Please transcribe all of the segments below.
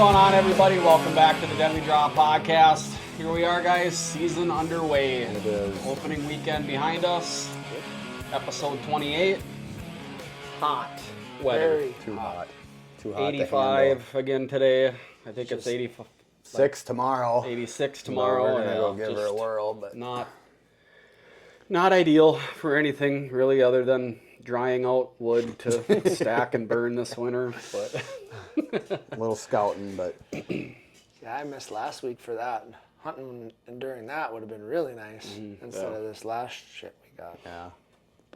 going on, everybody? Welcome back to the Deadly Draw Podcast. Here we are, guys. Season underway. It is. Opening weekend behind us. Episode 28. Hot weather. Very Too hot. Too hot 85 again today. I think it's 85. 6 tomorrow. 86 tomorrow. We're gonna go Yeah, give her a just whirl, but not ideal for anything really, other than drying out wood to stack and burn this winter. But a little scouting, but Yeah, I missed last week for that. Hunting and during that would have been really nice instead of this last shit we got. yeah,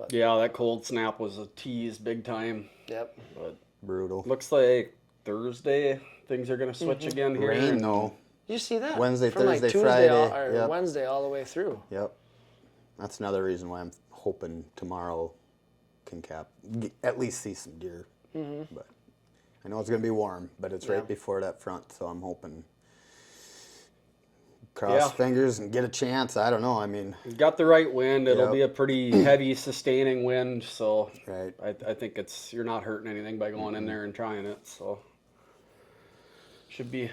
yeah, that cold snap was a tease big time. Yep. But brutal. looks like Thursday things are going to switch again here. Rain though. Did you see that? Wednesday, From Thursday, like Tuesday Friday. Yep. Wednesday all the way through. Yep. That's another reason why I'm hoping tomorrow can at least see some deer. But I know it's going to be warm, but it's right before that front, so I'm hoping. Cross fingers and get a chance. I don't know. I mean, You got the right wind. It'll be a pretty heavy, sustaining wind. So right. I think you're not hurting anything by going in there and trying it. So should be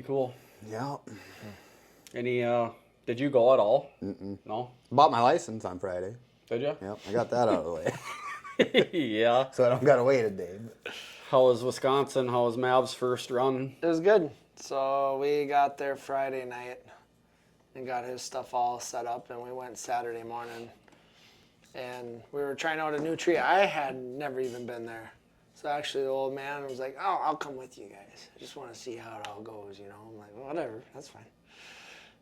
cool. Yeah. Any? Did you go at all? No. Bought my license on Friday. Did you? Yep. I got that out of the way, Yeah. so I don't got to wait a day. How was Wisconsin? How was Mav's first run? It was good. So we got there Friday night and got his stuff all set up, and we went Saturday morning. And we were trying out a new tree. I had never even been there. So actually the old man was like, "Oh, I'll come with you guys. I just want to see how it all goes, you know." I'm like, well, "Whatever, that's fine."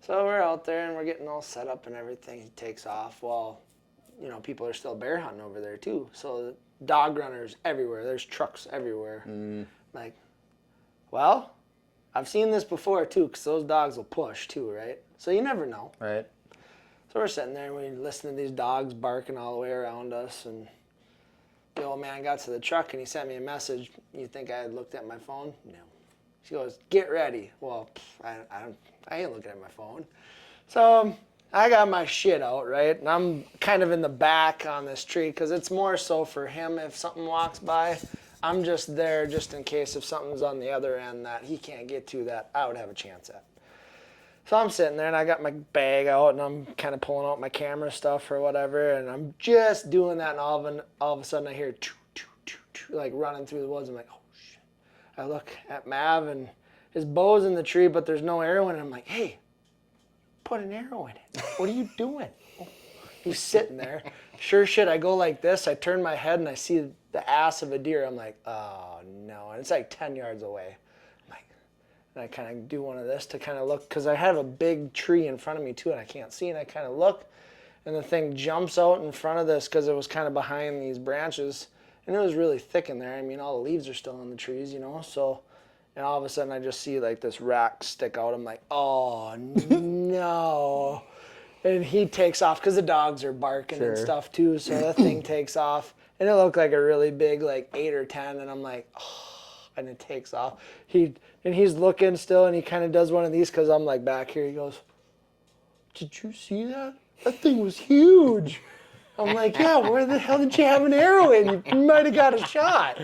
So we're out there and we're getting all set up and everything. He takes off. Well, you know, people are still bear hunting over there too. So dog runners everywhere. There's trucks everywhere. Like, well, I've seen this before too, because those dogs will push too, right? So you never know. Right. So we're sitting there and we listen to these dogs barking all the way around us, and the old man got to the truck and he sent me a message. You think I had looked at my phone? No. She goes, "Get ready." Well, I ain't looking at my phone. So I got my shit out, right? And I'm kind of in the back on this tree because it's more so for him if something walks by. I'm just there just in case if something's on the other end that he can't get to that I would have a chance at. So I'm sitting there and I got my bag out and I'm kind of pulling out my camera stuff or whatever, and I'm just doing that, and all of a sudden I hear choo, choo, choo, choo, like running through the woods. I'm like, oh shit. I look at Mav and his bow's in the tree, but there's no arrow in it. I'm like, "Hey, put an arrow in it. What are you doing?" Oh. He's sitting there. Sure shit, I go like this. I turn my head and I see the ass of a deer. I'm like, oh no. And it's like 10 yards away. I'm like, and I kind of do one of this to kind of look, because I have a big tree in front of me too and I can't see. And I kind of look and the thing jumps out in front of this because it was kind of behind these branches. And it was really thick in there. I mean, all the leaves are still on the trees, you know. So, and all of a sudden I just see like this rack stick out. I'm like, oh no. And he takes off because the dogs are barking and stuff too. So that thing takes off, and it looked like a really big, like 8 or 10. And I'm like, oh, and it takes off. He's looking still, and he kind of does one of these because I'm like back here. He goes, "Did you see that? That thing was huge." I'm like, "Yeah, where the hell did you have an arrow in? You might have got a shot."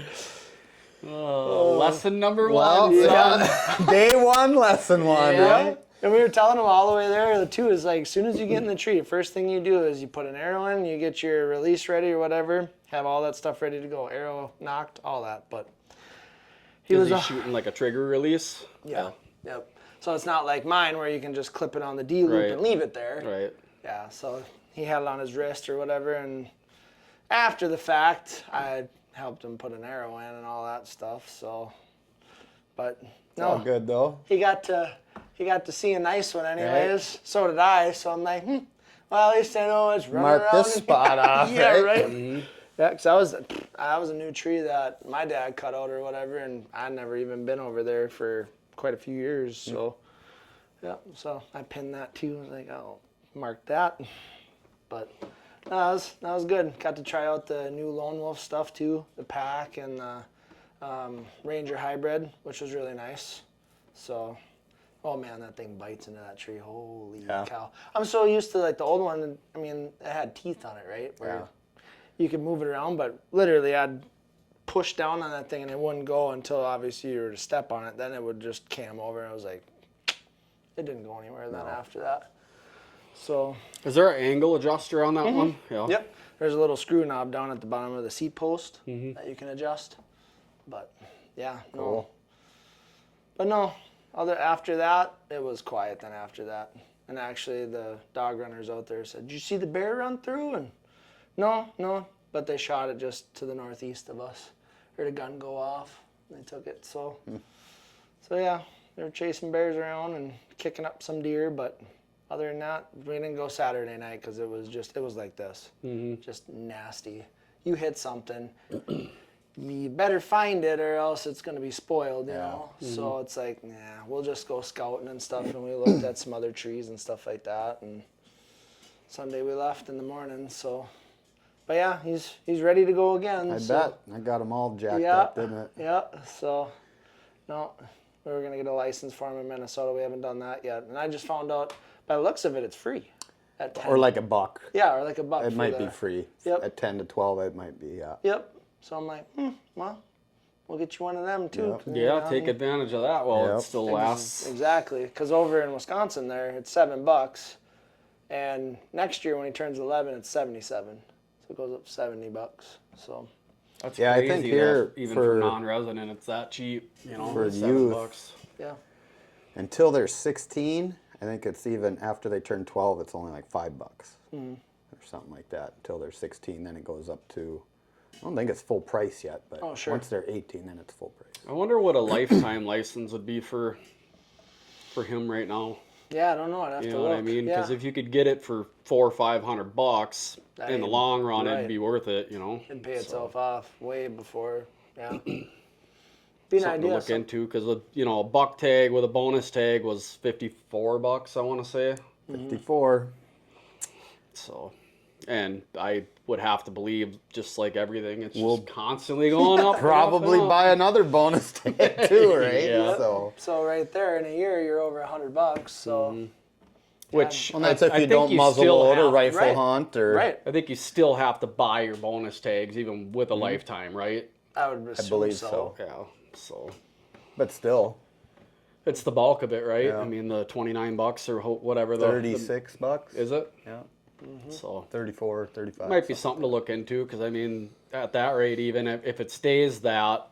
Lesson number Well, one. yeah. Day one, lesson one. Yeah. Right? And we were telling him all the way there too, is like, as soon as you get in the tree, first thing you do is you put an arrow in, you get your release ready or whatever, have all that stuff ready to go, arrow knocked, all that. But he Is was he shooting like a trigger release? Yeah. Yep. So it's not like mine where you can just clip it on the D loop and leave it there. Right. Yeah. So he had it on his wrist or whatever, and after the fact, I helped him put an arrow in and all that stuff. So, but no, All good though. he got to see a nice one anyways. Right. So did I. So I'm like, well, at least I know it's running Mark around. this spot off. Yeah, right. Mm-hmm. Yeah, because that was a new tree that my dad cut out or whatever, and I'd never even been over there for quite a few years. So, yeah, so I pinned that too. I was like, I'll mark that. But no, that was good. Got to try out the new Lone Wolf stuff too, the pack and the Ranger hybrid, which was really nice. So, oh man, that thing bites into that tree. Holy cow. I'm so used to like the old one. I mean, it had teeth on it, right? Where you could move it around, but literally I'd push down on that thing and it wouldn't go until obviously you were to step on it. Then it would just cam over, and I was like, it didn't go anywhere then after that. So. Is there an angle adjuster on that one? Yeah. Yep. There's a little screw knob down at the bottom of the seat post that you can adjust. But yeah, Cool. But no, after that, it was quiet then after that. And actually the dog runners out there said, "Did you see the bear run through?" And no, but they shot it just to the northeast of us. Heard a gun go off. And they took it. So yeah, they were chasing bears around and kicking up some deer, but other than that, we didn't go Saturday night because it was like this. Just nasty. You hit something, you better find it or else it's going to be spoiled, you know? So it's like, nah, we'll just go scouting and stuff. And we looked at some other trees and stuff like that. And Sunday we left in the morning, so. But yeah, he's ready to go again. I bet. I got them all jacked up, didn't it? Yeah, so, no, we were going to get a license for him in Minnesota. We haven't done that yet. And I just found out, by the looks of it, it's free. At 10. Or like a buck. Yeah, or like a buck. It might be free. Yep. At 10 to 12, it might be, yeah. Yep. So I'm like, well, we'll get you one of them too. Yep. Yeah, take advantage of that while it still lasts. Exactly, because over in Wisconsin there, it's $7, and next year when he turns 11, it's 77. So it goes up $70. So. That's Yeah, crazy. I think here even for non-resident, it's that cheap. You know, for $7. youth. Yeah. Until they're 16, I think it's even after they turn 12, it's only like $5 or something like that. Until they're 16, then it goes up to, I don't think it's full price yet, but once they're 18, then it's full price. I wonder what a lifetime license would be for him right now. Yeah, I don't know. I'd have You to know look. what I mean? Yeah. Because if you could get it for $400 or $500, in the long run, it'd be worth it. You know, It'd pay itself off way before. Yeah. Be an something idea. to look into, because a buck tag with a bonus tag was $54, I want to say. 54. So, and I would have to believe, just like everything, it's just constantly going up. Probably and up. buy another bonus tag too, right? Yeah. So right there, in a year, you're over $100. So. Which Well, that's if I you think don't muzzle still load or have- rifle hunt or. Right. I think you still have to buy your bonus tags, even with a lifetime, right? I would assume believe so. Yeah. So But still, it's the bulk of it, right? Yeah. I mean, the $29 or whatever. The $36. is it? Yeah. So 34, 35. might be something to look into, because I mean, at that rate, even if it stays that,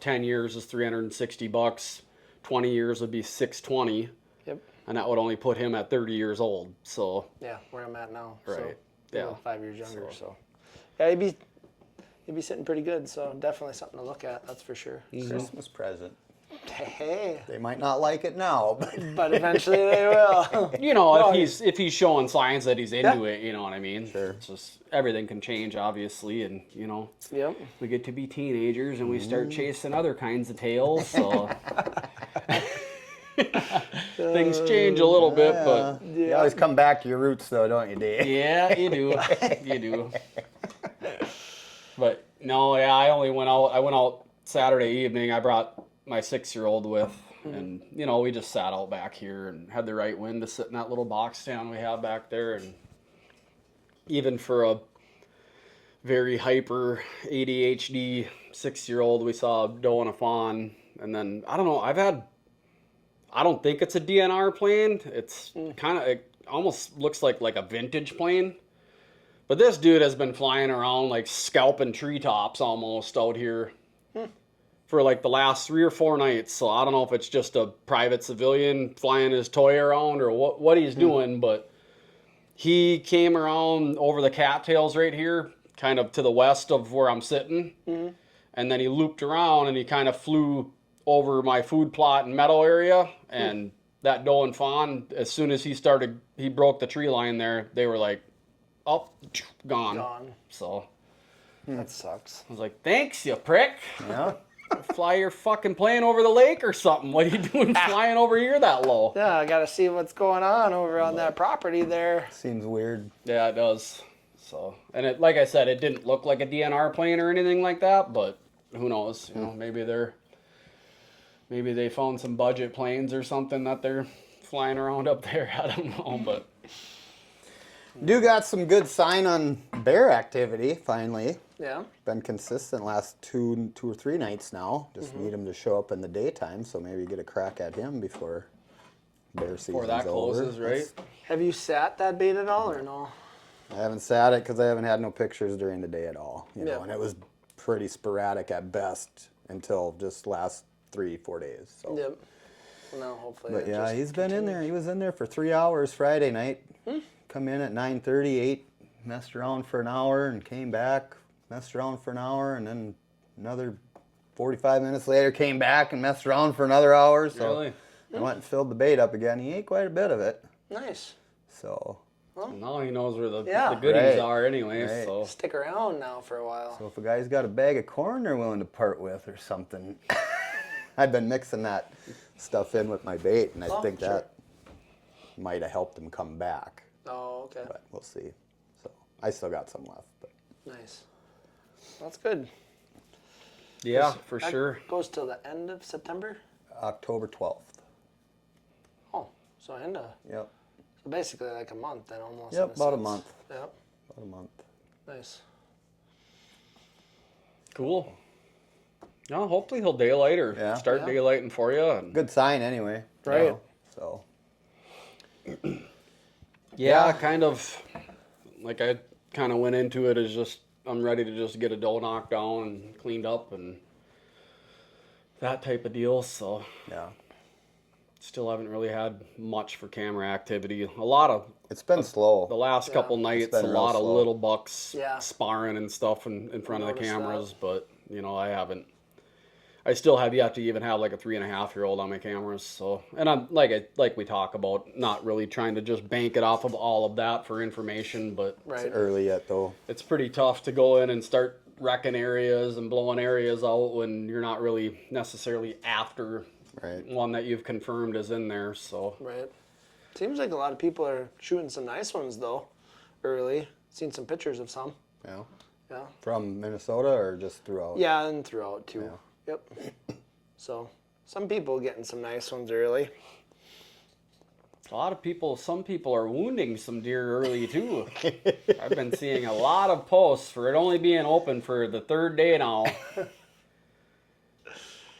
10 years is $360, 20 years would be $620. Yep. And that would only put him at 30 years old. So Yeah, where I'm at now. Right. So, Yeah. 5 years younger. So. Yeah, he'd be sitting pretty good. So definitely something to look at. That's for sure. Christmas present. Hey. They might not like it now, but But eventually they will. if he's showing signs that he's into it, you know what I mean? Sure. It's just everything can change, obviously, and Yep. we get to be teenagers and we start chasing other kinds of tails, so things change a little bit, but you always come back to your roots, though, don't you, Dave? yeah, you do. You do. But no, yeah, I went out Saturday evening. I brought my 6-year-old with, and we just sat out back here and had the right wind to sit in that little box stand we have back there. And even for a very hyper ADHD 6-year-old, we saw a doe and a fawn. And then I don't know, I don't think it's a DNR plane. It's it almost looks like a vintage plane. But this dude has been flying around like scalping treetops almost out here for like the last 3 or 4 nights. So I don't know if it's just a private civilian flying his toy around or what he's doing, but he came around over the cattails right here, kind of to the west of where I'm sitting. And then he looped around and he kind of flew over my food plot and meadow area. And that doe and fawn, as soon as he broke the tree line there, they were like, oh, gone. So That sucks. I was like, thanks, you prick. Yeah. Fly your fucking plane over the lake or something. What are you doing flying over here that low? Yeah, I got to see what's going on over on that property there. Seems weird. Yeah, it does. So, and it, like I said, it didn't look like a DNR plane or anything like that, but who knows? Maybe they found some budget planes or something that they're flying around up there. I don't know, but Do got some good sign on bear activity finally. Yeah. Been consistent last two or three nights now. Just need him to show up in the daytime, so maybe get a crack at him before bear season's Before that closes, over. right? Have you sat that bait at all or no? I haven't sat it because I haven't had no pictures during the day at all. You know, Yeah. and it was pretty sporadic at best until just last 3-4 days. So. Yep. Well, now hopefully. But it yeah, just he's been in there. continues. He was in there for 3 hours Friday night. Come in at 9:30, ate, messed around for an hour, and came back, messed around for an hour, and then another 45 minutes later came back and messed around for another hour. So Really? I went and filled the bait up again. He ate quite a bit of it. Nice. So Now he knows where the Yeah. goodies Right. are anyway. Right. So Stick around now for a while. if a guy's got a bag of corn they're willing to part with or something, I've been mixing that stuff in with my bait, and I Oh, think sure. that might have helped him come back. Oh, okay. But we'll see. So I still got some left. But Nice. That's good. yeah, for That sure. goes till the end of September. October 12th. Oh, so end of. Yep. So basically like a month then almost. Yep, in about a sense. month. Yep. About a month. Nice. Cool. No, hopefully he'll daylight or Yeah. start Yeah. daylighting for you. And Good sign anyway. you Right. know, So yeah, kind of like I kind of went into it as just I'm ready to just get a doe knocked down and cleaned up and that type of deal. So yeah. still haven't really had much for camera activity. A lot of It's been slow. the last couple nights, a been real lot of slow. little bucks Yeah. sparring and stuff in front of the noticed cameras, but you know, I still have yet to even have like a 3.5-year-old on my cameras. So, and I'm like we talk about, not really trying to just bank it off of all of that for information, but Right. Early yet though. it's pretty tough to go in and start wrecking areas and blowing areas out when you're not really necessarily after Right. one that you've confirmed is in there. So, Right. Seems like a lot of people are shooting some nice ones though, early. Seen some pictures of some. Yeah. Yeah. From Minnesota or just throughout? Yeah, and throughout too. Yeah. Yep. So some people getting some nice ones early. some people are wounding some deer early too. I've been seeing a lot of posts for it only being open for the 3rd day now.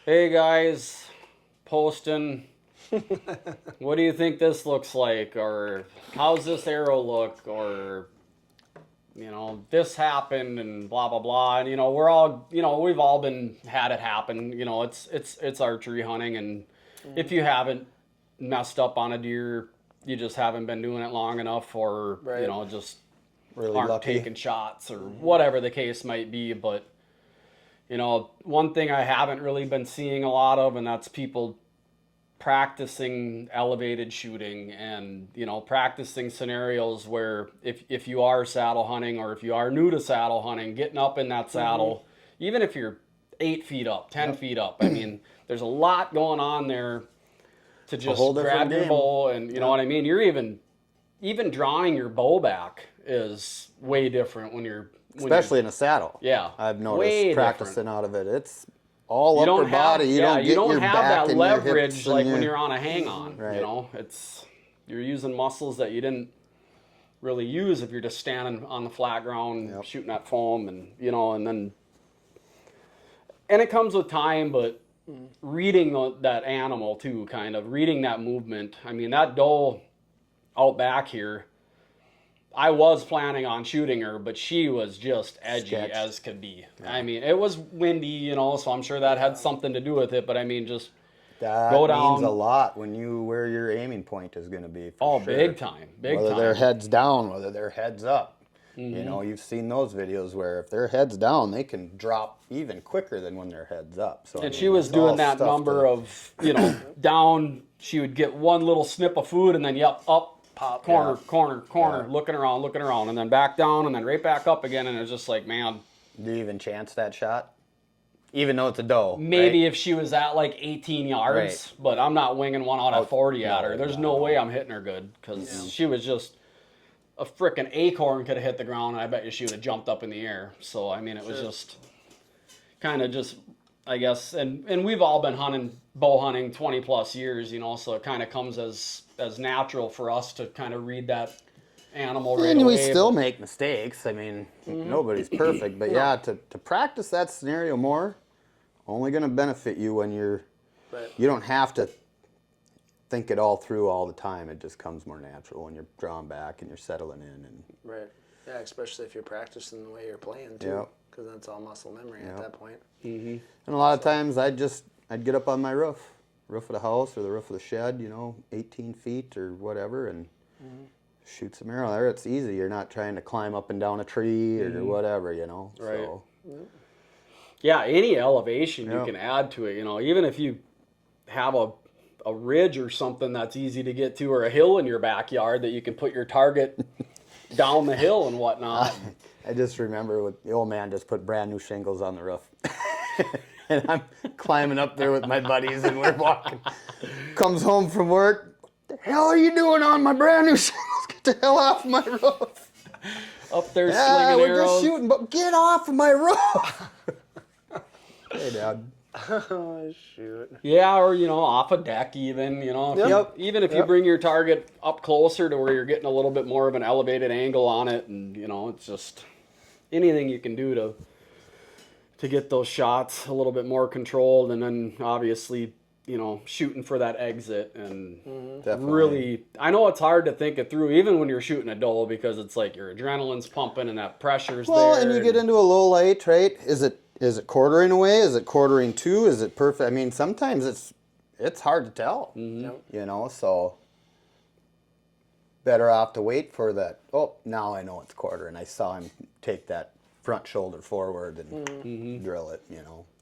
Hey guys, posting. What do you think this looks like? Or how's this arrow look? Or, you know, this happened and blah, blah, blah. And, you know, we've all had it happen. You know, it's archery hunting. And if you haven't messed up on a deer, you just haven't been doing it long enough, or, Right. you know, just Really aren't lucky. taking shots or whatever the case might be. But, you know, one thing I haven't really been seeing a lot of, and that's people practicing elevated shooting and, you know, practicing scenarios where if you are saddle hunting, or if you are new to saddle hunting, getting up in that saddle, even if you're 8 feet up, 10 feet up, I mean, there's a lot going on there to just whole different grab your game. bow, and you know what I mean? You're even drawing your bow back is way different when you're Especially in a saddle. yeah, I've way noticed practicing out of it. It's all upper don't have, body. You yeah, don't get you don't your have back that and your leverage hips like and when your- you're on a hang on. Right. You know, you're using muscles that you didn't really use if you're just standing on the flat ground Yep. shooting at foam, and you know, and it comes with time, but reading that animal too, kind of reading that movement. I mean, that doe out back here, I was planning on shooting her, but she was just edgy Sketched. as could be. I mean, it was windy, you know, so I'm sure that had something to do with it. But I mean, just That go means down. a lot when where your aiming point is going to be. For sure. big time, big whether time. their head's down, whether their head's up. Mm-hmm. You know, you've seen those videos where if their head's down, they can drop even quicker than when their head's up. So I And mean, she was it's all doing that stuff number to- of, you know, down. She would get one little snip of food, and then up, Pop. corner, corner, Yeah. looking around, and then back down, and then right back up again. And it was just like, man, Do you even chance that shot? Even though it's a doe. maybe right? if she was at like 18 yards, Right. but I'm not winging one out at 40 at no, her. There's no. no way I'm hitting her good, because she was just a frickin' acorn could have hit the ground, and I bet you she would have jumped up in the air. So I mean, it was just kind of just, I guess, and we've all been bow hunting 20 plus years, you know, so it kind of comes as natural for us to kind of read that animal right And we away. still make mistakes. I mean, nobody's perfect. But yeah, to practice that scenario more, only going to benefit you when you don't have to think it all through all the time. It just comes more natural when you're drawing back and you're settling in. And Right. Yeah, especially if you're practicing the way you're playing too. Yep. Because that's all muscle memory at that point. And a lot of times I'd get up on my roof of the house or the roof of the shed, 18 feet or whatever, and shoot some arrow there. It's easy. You're not trying to climb up and down a tree or whatever, Right. So. Yeah, any elevation you can add to it, even if you have a ridge or something that's easy to get to, or a hill in your backyard that you can put your target down the hill and whatnot. I just remember the old man just put brand new shingles on the roof. And I'm climbing up there with my buddies and we're walking. Comes home from work. What the hell are you doing on my brand new shingles? Get the hell off my roof. Up there Yeah, slinging we're arrows. just shooting, but get off of my roof. Hey, Dad. Oh, shoot. Yeah, or off a deck even, even if you bring your target up closer to where you're getting a little bit more of an elevated angle on it, and it's just anything you can do to get those shots a little bit more controlled, and then obviously shooting for that exit. And really, I know it's hard to think it through even when you're shooting a doe, because it's like your adrenaline's pumping and that pressure's there. Well, and you get into a low light, right? Is it quartering away? Is it quartering to? Is it perfect? I mean, sometimes it's hard to tell, so better off to wait for that. Oh, now I know it's quartering. I saw him take that front shoulder forward and drill it,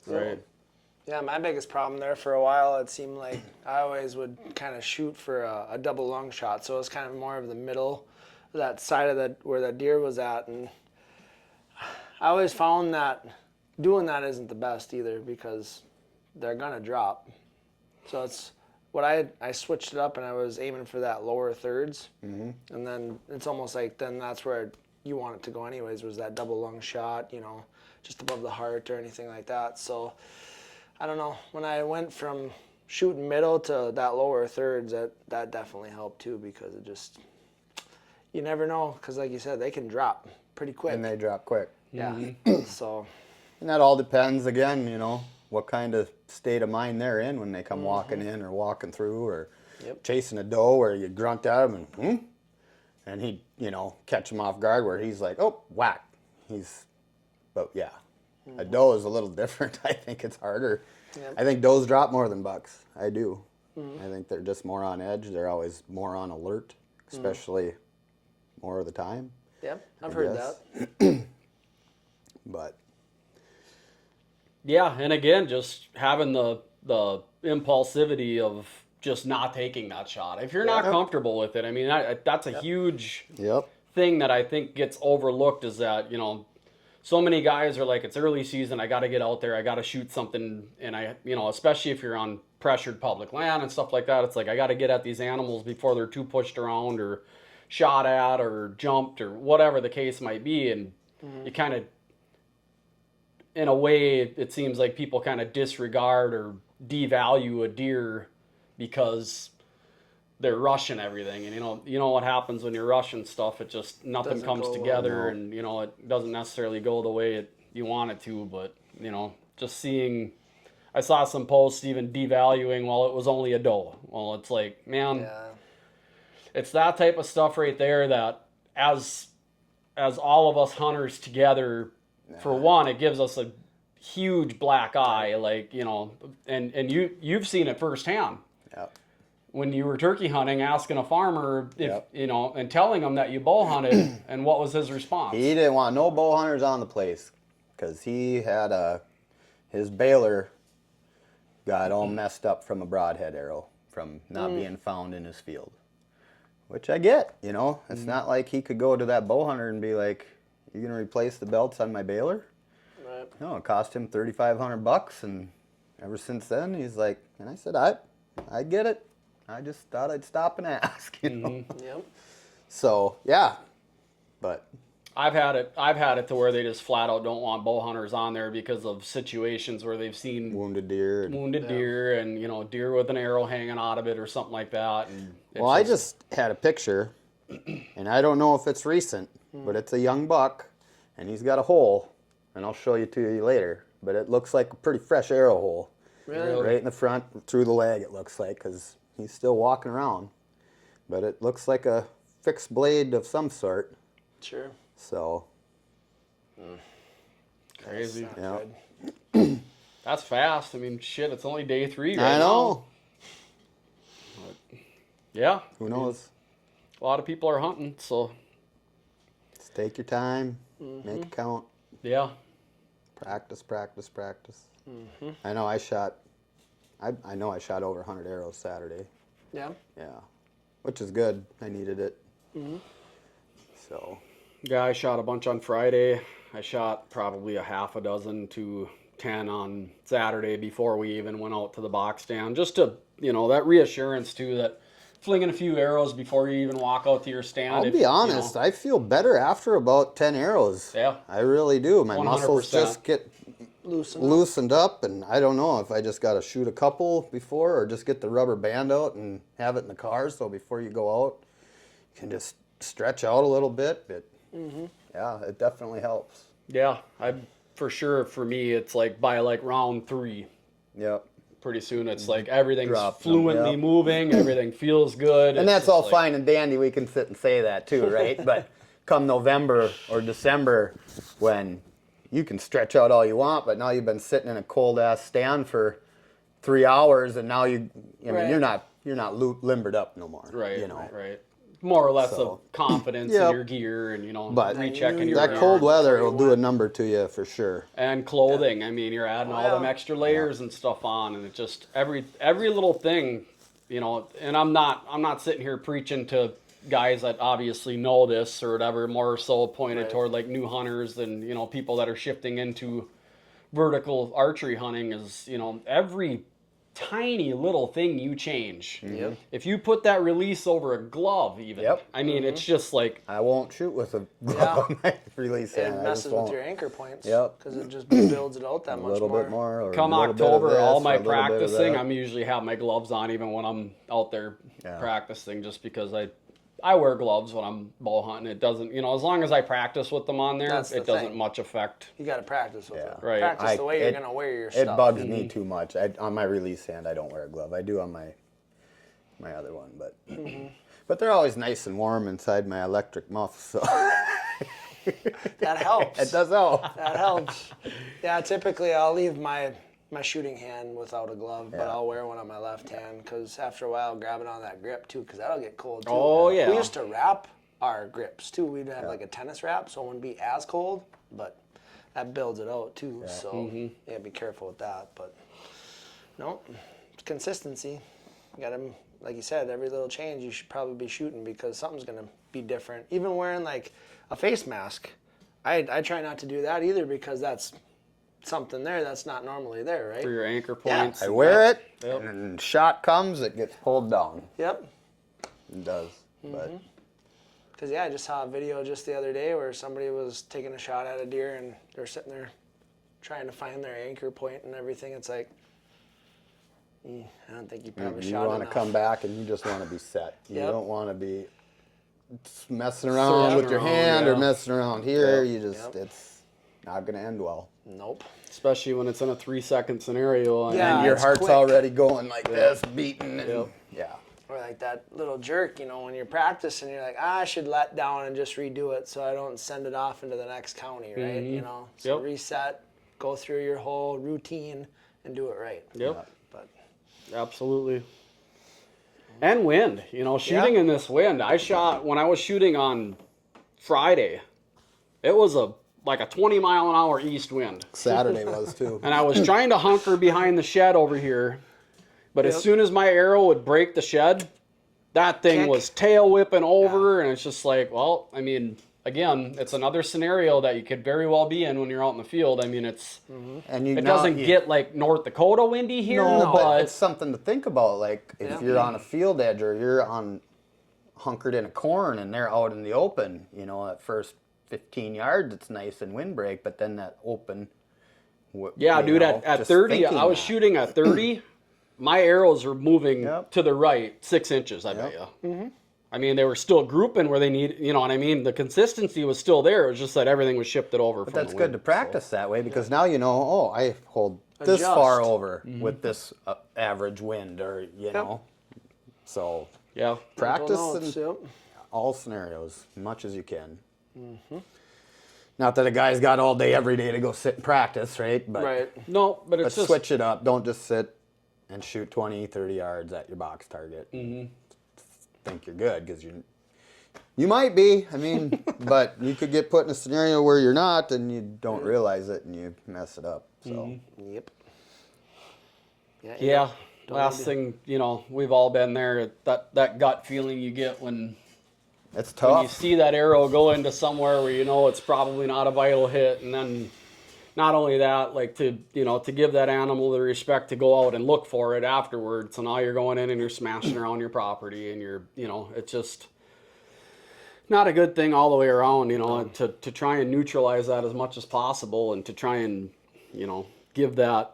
So. Right. Yeah, my biggest problem there for a while, it seemed like I always would kind of shoot for a double lung shot. So it was kind of more of the middle, that side of where that deer was at. And I always found that doing that isn't the best either, because they're going to drop. So it's what I switched it up, and I was aiming for that lower thirds. And then it's almost like then that's where you want it to go anyways, was that double lung shot, just above the heart or anything like that. So I don't know, when I went from shooting middle to that lower thirds, that definitely helped too, because it just, you never know, because like you said, they can drop pretty quick. And they drop quick. Yeah. So. And that all depends, again, what kind of state of mind they're in when they come walking in or walking through or chasing a doe where you grunt at him and he, catch him off guard where he's like, oh, whack. But yeah, a doe is a little different. I think it's harder. Yep. I think does drop more than bucks. I do. I think they're just more on edge. They're always more on alert, especially more of the time. Yep, I've heard that. But yeah, and again, just having the impulsivity of just not taking that shot. If you're not comfortable with it, I mean, that's a huge thing that I think gets overlooked, is that, so many guys are like, it's early season, I got to get out there, I got to shoot something, and especially if you're on pressured public land and stuff like that, it's like, I got to get at these animals before they're too pushed around or shot at or jumped or whatever the case might be, and you kind of, in a way, it seems like people kind of disregard or devalue a deer because they're rushing everything. And you know what happens when you're rushing stuff, it just nothing comes together, and it doesn't necessarily go the way you want it to. But just seeing, I saw some posts even devaluing, well, it was only a doe. Well, it's like, man, it's that type of stuff right there that as all of us hunters together, for one, it gives us a huge black eye, like, and you've seen it firsthand. Yep. When you were turkey hunting, asking a farmer if, and telling him that you bow hunted, and what was his response? He didn't want no bow hunters on the place, because he had his bailer got all messed up from a broadhead arrow from not being found in his field. Which I get, It's not like he could go to that bow hunter and be like, you gonna replace the belts on my bailer? Right. No, it cost him $3,500, and ever since then he's like, and I said, I get it. I just thought I'd stop and ask, Yep. So yeah, but I've had it to where they just flat out don't want bow hunters on there because of situations where they've seen wounded deer, and deer with an arrow hanging out of it or something like that. And I just had a picture and I don't know if it's recent, but it's a young buck, and he's got a hole, and I'll show you to you later. But it looks like a pretty fresh arrow hole. Really? Right in the front, through the leg, it looks like, because he's still walking around. But it looks like a fixed blade of some sort. Sure. So. Crazy. Good. That's fast. I mean, shit, it's only day 3 right I know. now. But, yeah. Who knows? A lot of people are hunting, so Just take your time, make it count. yeah. Practice. I know I shot over 100 arrows Saturday. Yeah. Yeah, which is good. I needed it. So. Yeah, I shot a bunch on Friday. I shot probably a half a dozen to 10 on Saturday before we even went out to the box stand. Just to, that reassurance too, that flinging a few arrows before you even walk out to your stand. I'll be honest, I feel better after about 10 arrows. Yeah. I really do. My 100%. muscles just get loosened up, and I don't know if I just got to shoot a couple before or just get the rubber band out and have it in the car, so before you go out, you can just stretch out a little bit. But yeah, it definitely helps. Yeah, for sure, for me, it's like by like round 3. Yep. Pretty soon it's like everything's Drop them, fluently yep. moving, everything feels good. And It's that's just all like, fine and dandy. We can sit and say that too, right? But come November or December, when you can stretch out all you want, but now you've been sitting in a cold ass stand for 3 hours, and now you're not limbered up no more. Right, right. More or less So, of confidence yep. in your gear and, But rechecking your that gear. cold weather will do a number to you for sure. And clothing. I mean, you're adding all them extra layers and stuff on, and it just every little thing, and I'm not sitting here preaching to guys that obviously know this or whatever, more so pointed toward like new hunters and, people that are shifting into vertical archery hunting is, every tiny little thing you change. Yep. If you put that release over a glove even, Yep. I mean, it's just like, I won't shoot with a glove on my release It hand. I messes just with won't. your anchor points. Yep. Because it just builds it out that A much little more. bit more. Or come a little bit of October, all this, my or a little bit of practicing, that. I'm usually have my gloves on even when I'm out there Yeah. practicing, just because I wear gloves when I'm bow hunting. It doesn't, as long as I practice with them on there, That's the it doesn't thing. much affect. You got to practice with Yeah. it. Right. Practice the way you're going to wear your stuff. It bugs me too much. On my release hand, I don't wear a glove. I do on my other one, but but they're always nice and warm inside my electric muff, so That helps. it does help. That helps. Yeah, typically I'll leave my shooting hand without a glove, but Yeah. I'll wear one on my left hand because after a while, grabbing on that grip too, because that'll get cold too. Oh, yeah. We used to wrap our grips too. We'd have like a tennis wrap, so it wouldn't be as cold, but that builds it out too. So yeah, be careful with that. But no, it's consistency. You got to, like you said, every little change you should probably be shooting because something's gonna be different. Even wearing like a face mask, I try not to do that either because that's something there that's not normally there, right? For your anchor points. I wear it, Yep. and then shot comes, it gets pulled down. Yep. It does, but Because, yeah, I just saw a video just the other day where somebody was taking a shot at a deer and they're sitting there trying to find their anchor point and everything. It's like, I don't think you probably you shot want to enough. come back and you just want to be set. You Yep. don't want to be messing around with your around, hand or yeah. messing around here. Yep. You just, it's not going to end well. Nope. Especially when it's in a 3-second scenario. Yeah. And your it's heart's quick. already going like this, beating. And, Yep. Yeah. Or like that little jerk, when you're practicing, you're like, I should let down and just redo it so I don't send it off into the next county, right? So Yep. reset, go through your whole routine and do it right. Yep. But Absolutely. And wind, shooting in this wind. I shot when I was shooting on Friday. It was like a 20-mile-an-hour east wind. Saturday was too. And I was trying to hunker behind the shed over here. But as soon as my arrow would break the shed, that thing Kick. was tail whipping over. And it's just like, well, I mean, again, it's another scenario that you could very well be in when you're out in the field. I mean, And you it doesn't get like North Dakota windy here, No, but but it's something to think about. Like if Yeah. you're on a field edge or you're hunkered in a corn and they're out in the open, at first 15 yards it's nice and windbreak, but then that open. yeah, dude, at just 30, thinking I was that. shooting at 30. My arrows are moving Yep. to the right 6 inches, I bet Yep. you. I mean, they were still grouping where they need, you know what I mean? The consistency was still there. It was just that everything was shifted over. But from that's the good wind, to practice that way because now you know, oh, I hold this Adjust. far over with this average wind or, you know. So Yeah. practice Notes, in yep. all scenarios, as much as you can. Not that a guy's got all day, every day to go sit and practice, right? But, Right. No, but it's but just switch it up. Don't just sit and shoot 20, 30 yards at your box target. Think you're good because you might be. I mean, but you could get put in a scenario where you're not and you don't realize it and you mess it up. So Yep. Yeah. Don't Last need to- thing, you know, we've all been there. That gut feeling you get when it's you tough. see that arrow go into somewhere where you know it's probably not a vital hit, and then not only that, like to give that animal the respect to go out and look for it afterwards. So now you're going in and you're smashing around your property, and it's just not a good thing all the way around. To try and neutralize that as much as possible, and to try and give that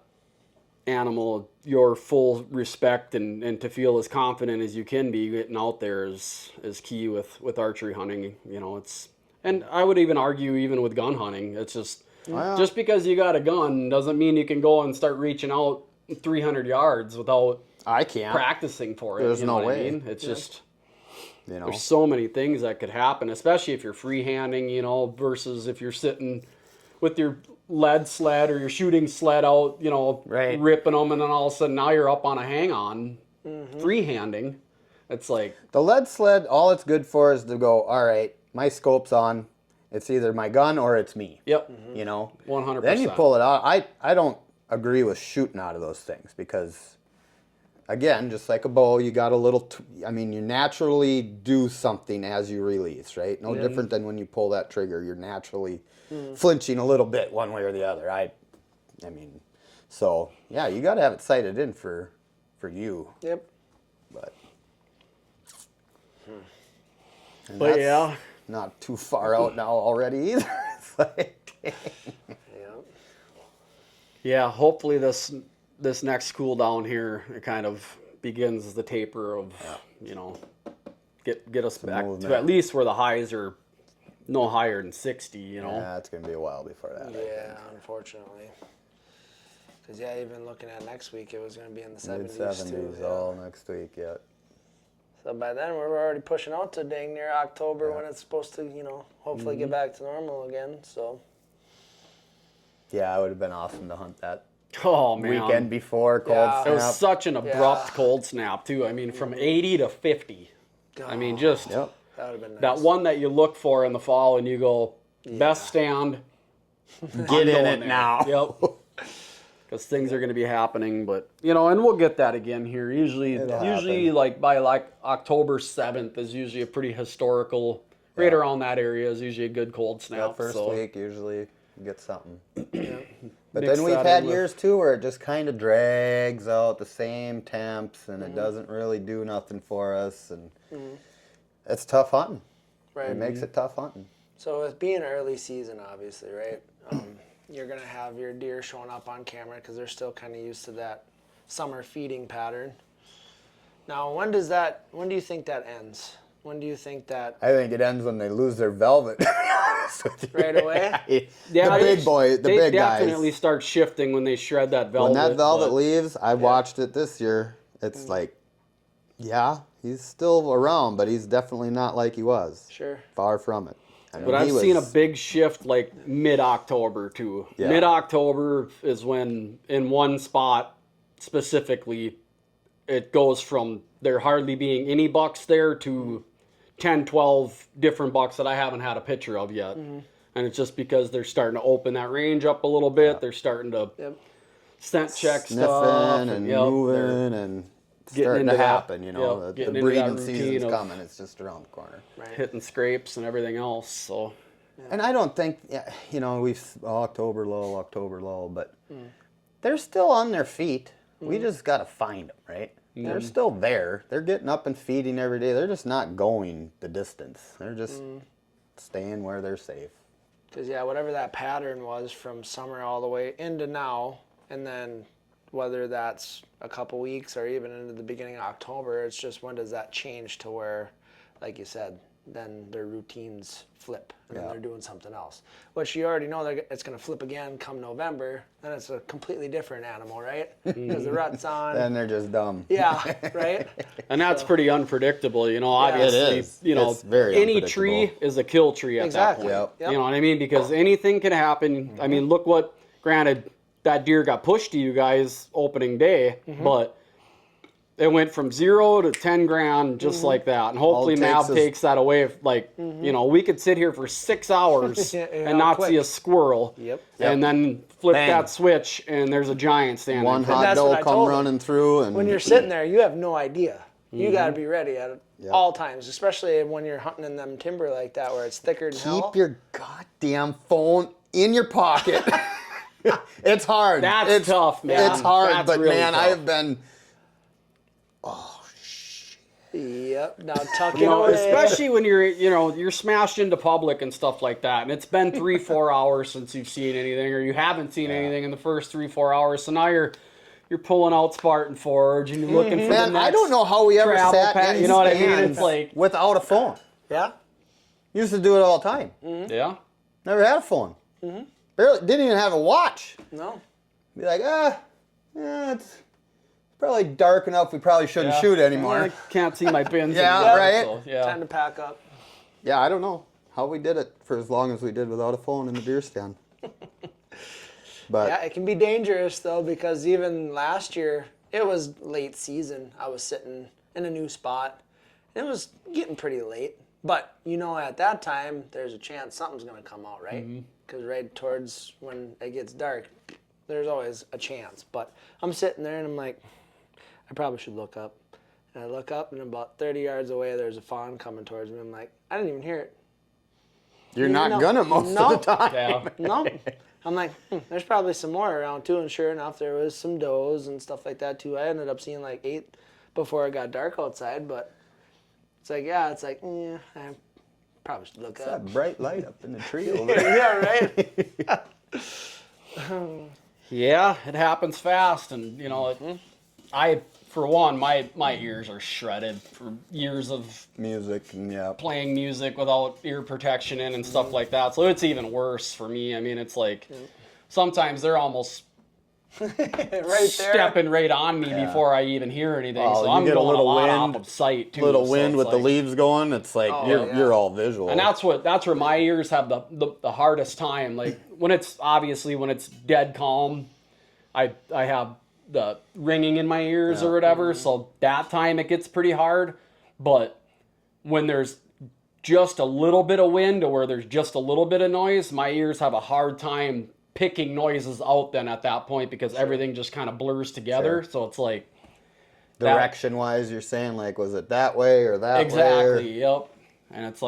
animal your full respect and to feel as confident as you can be getting out there is key with archery hunting. And I would even argue even with gun hunting, it's just just because you got a gun doesn't mean you can go and start reaching out 300 yards without I can't. practicing for it. There's you know no what way. I mean? It's just You know. there's so many things that could happen, especially if you're freehanding, versus if you're sitting with your lead sled or your shooting sled out, Right. ripping them, and then all of a sudden now you're up on a hang-on, freehanding. It's like, The lead sled, all it's good for is to go, all right, my scope's on. It's either my gun or it's me. yep, You know? 100%. Then you pull it out. I don't agree with shooting out of those things because, again, just like a bow, you got a little, you naturally do something as you release, right? No different than when you pull that trigger. You're naturally flinching a little bit one way or the other. So, yeah, you got to have it sighted in for you. Yep. But, and But that's yeah. not too far out now already either. It's like, Yep. Yeah, hopefully this next cool down here, it kind of begins the taper of, get us back to movement. at least where the highs are no higher than 60, yeah, it's going to be a while before that. I Yeah, think. unfortunately. Because, even looking at next week, it was going to be in the 70s, Mid-70s too. all next week, yeah. So by then, we're already pushing out to dang near October when it's supposed to, hopefully get back to normal again. So, Yeah, it would have been awesome to hunt that Oh, man. weekend before cold Yeah. It was snap. such an abrupt Yeah. cold snap, too. I mean, from 80 to 50. I mean, just Yep. that would have been nice. that one that you look for in the fall and you go, best stand. Get in going it there. now. Yep. Because things are going to be happening, but and we'll get that again here. Usually happen. like by October 7th is usually a pretty historical. Right around that area is usually a good cold snap. That first so. week usually you get something. But Mix then we've that had in with- years too where it just kind of drags out the same temps and it doesn't really do nothing for us, and it's tough hunting. Right. It makes it tough hunting. So with being early season, obviously, right? You're gonna have your deer showing up on camera because they're still kind of used to that summer feeding pattern. Now, when do you think that ends? When do you think that I think it ends when they lose their velvet. To be honest with you. right away? The big boy, the they big definitely guys. start shifting when they shred that velvet. When that velvet but- leaves, I watched it this year. It's like, yeah, he's still around, but he's definitely not like he was. Sure. Far from it. I mean, But I've he seen a was- big shift like mid-October too. Yeah. Mid-October is when in one spot specifically it goes from there hardly being any bucks there to 10, 12 different bucks that I haven't had a picture of yet. And it's just because they're starting to open that range up a little bit. They're starting to Yep. scent check sniffing stuff. and yep, they're moving and getting starting into to that- happen. yep, The getting into breeding that routine season's of- coming. It's just around the corner. Right. hitting scrapes and everything else. So And I don't think, we've October lull, but they're still on their feet. We just got to find them, right? They're still there. They're getting up and feeding every day. They're just not going the distance. They're just staying where they're safe. Because whatever that pattern was from summer all the way into now, and then whether that's a couple weeks or even into the beginning of October, it's just when does that change to where, like you said, then their routines flip, and then they're doing something else. Which you already know it's going to flip again come November. Then it's a completely different animal, right? Because the rut's on. Then they're just dumb. Yeah, right? And that's pretty unpredictable, you know, obviously, It is. you know, It's very any tree unpredictable. is a kill tree at that point. Yep. You know what I mean? Because anything can happen. I mean, look what, granted, that deer got pushed to you guys opening day, but it went from 0 to 10 grand just like that. And hopefully Mav takes that away. Like, you know, we could sit here for 6 hours and not see a squirrel. Yep. And then flip Bang. that switch and there's a giant standing. One there. hot that's what doe I come told running through, and When you're sitting there, you have no idea. You got to be ready at all times, especially when you're hunting in them timber like that where it's thicker than hell. keep your goddamn phone in your pocket. It's hard. That's tough, man. It's hard, That's but really man, tough. I have been. Yep. Now tuck it You know, away. especially when you're smashed into public and stuff like that, and it's been 3-4 hours since you've seen anything, or you haven't seen anything in the first 3-4 hours. So now you're pulling out Spartan Forge and you're looking for the Man, next I don't know how we ever travel sat pack, in you know what I mean? stands It's like, without a phone. Yeah. Used to do it all the time. yeah, Never had a phone. Barely didn't even have a watch. No. Be like, it's probably dark enough. We probably shouldn't Yeah. shoot anymore. I can't see my pins. Yeah, anymore, right. so, yeah. Time to pack up. Yeah, I don't know how we did it for as long as we did without a phone in the deer stand. But Yeah, it can be dangerous though, because even last year it was late season. I was sitting in a new spot. It was getting pretty late, but you know, at that time there's a chance something's going to come out, right? Because right towards when it gets dark, there's always a chance. But I'm sitting there and I'm like, I probably should look up. And I look up, and about 30 yards away, there's a fawn coming towards me. I'm like, I didn't even hear it. you're not No. gonna most No. of the time. Yeah. No. I'm like, there's probably some more around too. And sure enough, there was some does and stuff like that too. I ended up seeing like 8 before it got dark outside. But it's like, I probably should look up. That bright light up in the tree over there. Yeah, right? Yeah, it happens fast, and you know, I for one, my ears are shredded for years of Music and yeah. playing music without ear protection in and stuff like that. So it's even worse for me. I mean, it's like sometimes they're almost Right there. stepping right on me before I even hear anything. Oh, so you I'm get a going little a lot wind, off of sight too. Little so wind it's with the like- leaves going. It's like you're all visual. And that's where my ears have the hardest time. Like when it's dead calm, I have the ringing in my ears or whatever. So that time it gets pretty hard. But when there's just a little bit of wind or where there's just a little bit of noise, my ears have a hard time picking noises out then at that point because everything just kind of blurs together. So it's like Direction wise, you're saying like, was it that way or that way? exactly, yep. And it's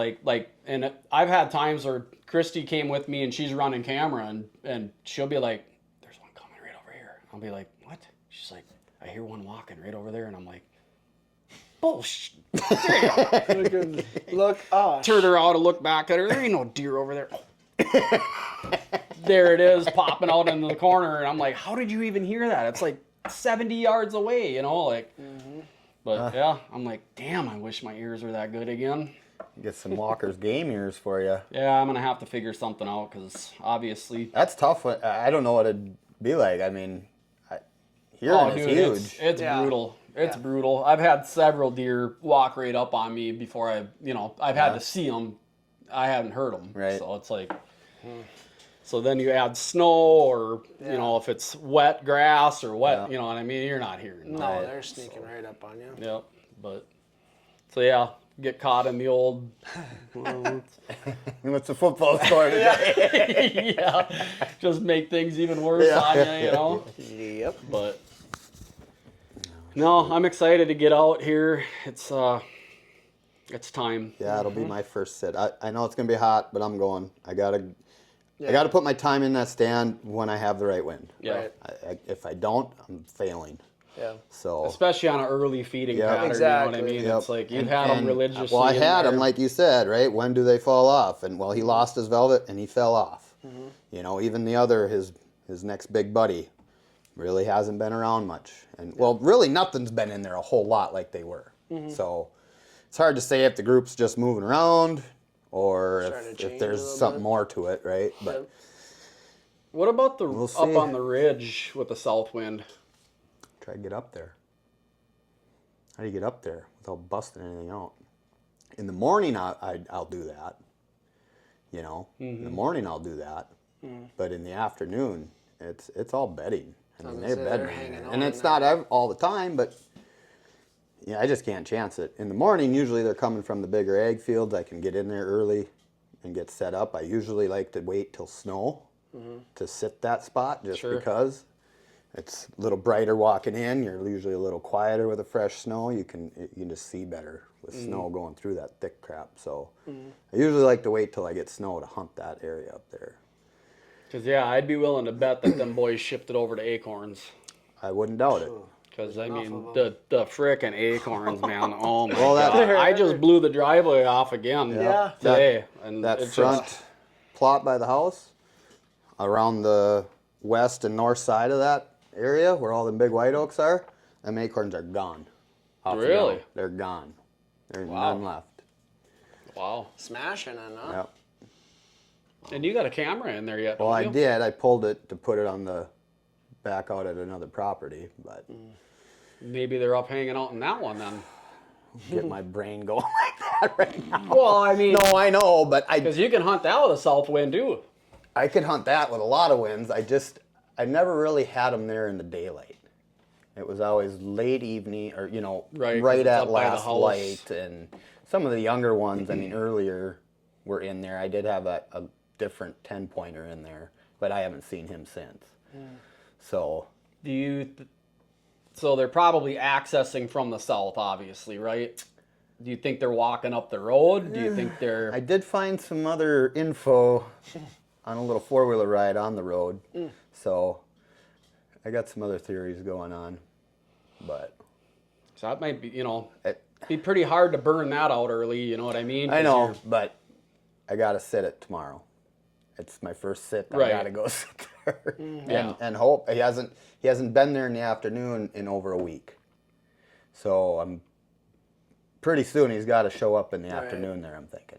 and I've had times where Christy came with me and she's running camera and she'll be like, "There's one coming right over here." I'll be like, "What?" She's like, "I hear one walking right over there," and I'm like, "Bullshit!" Look, oh, Turn around and look back at her. There ain't no deer over there. There it is, popping out into the corner, and I'm like, "How did you even hear that?" It's like 70 yards away, you know, like. But yeah, I'm like, damn, I wish my ears were that good again. Get some Walker's game ears for you. Yeah, I'm gonna have to figure something out because obviously. That's tough. I don't know what it'd be like. I mean, hearing is huge. It's brutal. It's brutal. I've had several deer walk right up on me before I've had to see them. I haven't heard them. Right. So it's like. So then you add snow or, you know, if it's wet grass or wet, you know what I mean? You're not hearing that. no, they're sneaking right up on you. Yep. But, so yeah, get caught in the old. Well, What's the football score today? yeah. Just make things even worse on you know? Yep. But, no, I'm excited to get out here. It's time. Yeah, it'll be my first sit. I know it's gonna be hot, but I'm going. I gotta put my time in that stand when I have the right wind. Yeah. Right. If I don't, I'm failing. Yeah. So Especially on an early feeding Yep. pattern, Exactly. you know what I mean? Yep. It's like you've had them religiously. Well, I in had there. him, like you said, right? When do they fall off? And well, he lost his velvet and he fell off. You know, even the other, his next big buddy, really hasn't been around much. And well, really nothing's been in there a whole lot like they were. So, it's hard to say if the group's just moving around or Starting to if change there's a little something bit. more to it, right? But Yep. What about the We'll up see. on the ridge with the south wind? try to get up there. How do you get up there without busting anything out? In the morning, I'll do that. You know, in the morning I'll do that. But in the afternoon, it's all bedding. I mean, they're bedding in hanging there. out And in it's there. not all the time, but yeah, I just can't chance it. In the morning, usually they're coming from the bigger ag fields. I can get in there early and get set up. I usually like to wait till snow to sit that spot just Sure. because it's a little brighter walking in. You're usually a little quieter with a fresh snow. You can just see better with snow going through that thick crap. So I usually like to wait till I get snow to hunt that area up there. Because, yeah, I'd be willing to bet that them boys shipped it over to Acorns. I wouldn't doubt it. Because, I Enough mean, of the frickin' Acorns, man. Oh, my Well, that- God. I just blew the driveway off again Yeah. today. And That it's front just, plot by the house, around the west and north side of that area where all the big white oaks are, them acorns are gone. off the Really? ground. They're gone. There's Wow. none left. wow. Smashing it, huh? Yep. And you got a camera in there yet, Well, don't I you? did. I pulled it to put it on the back out at another property, but Maybe they're up hanging out in that one then. get my brain going like that right now. Well, I mean, No, I know, but because you can hunt that with a south wind, too. I could hunt that with a lot of winds. I never really had them there in the daylight. It was always late evening or, Right, 'cause right it's at up by the last house. light. And some of the younger ones, I mean, earlier were in there. I did have a different 10-pointer in there, but I haven't seen him since. So, So they're probably accessing from the south, obviously, right? Do you think they're walking up the road? Do you think they're... I did find some other info on a little four-wheeler ride on the road. So, I got some other theories going on, but... So that might be, It, be pretty hard to burn that out early, you know what I mean? I 'Cause know, you're- but I got to sit it tomorrow. It's my first sit. I Right. got to go sit there Yeah. and hope he hasn't been there in the afternoon in over a week. So I'm pretty soon he's got to show up in the Right. afternoon there. I'm thinking.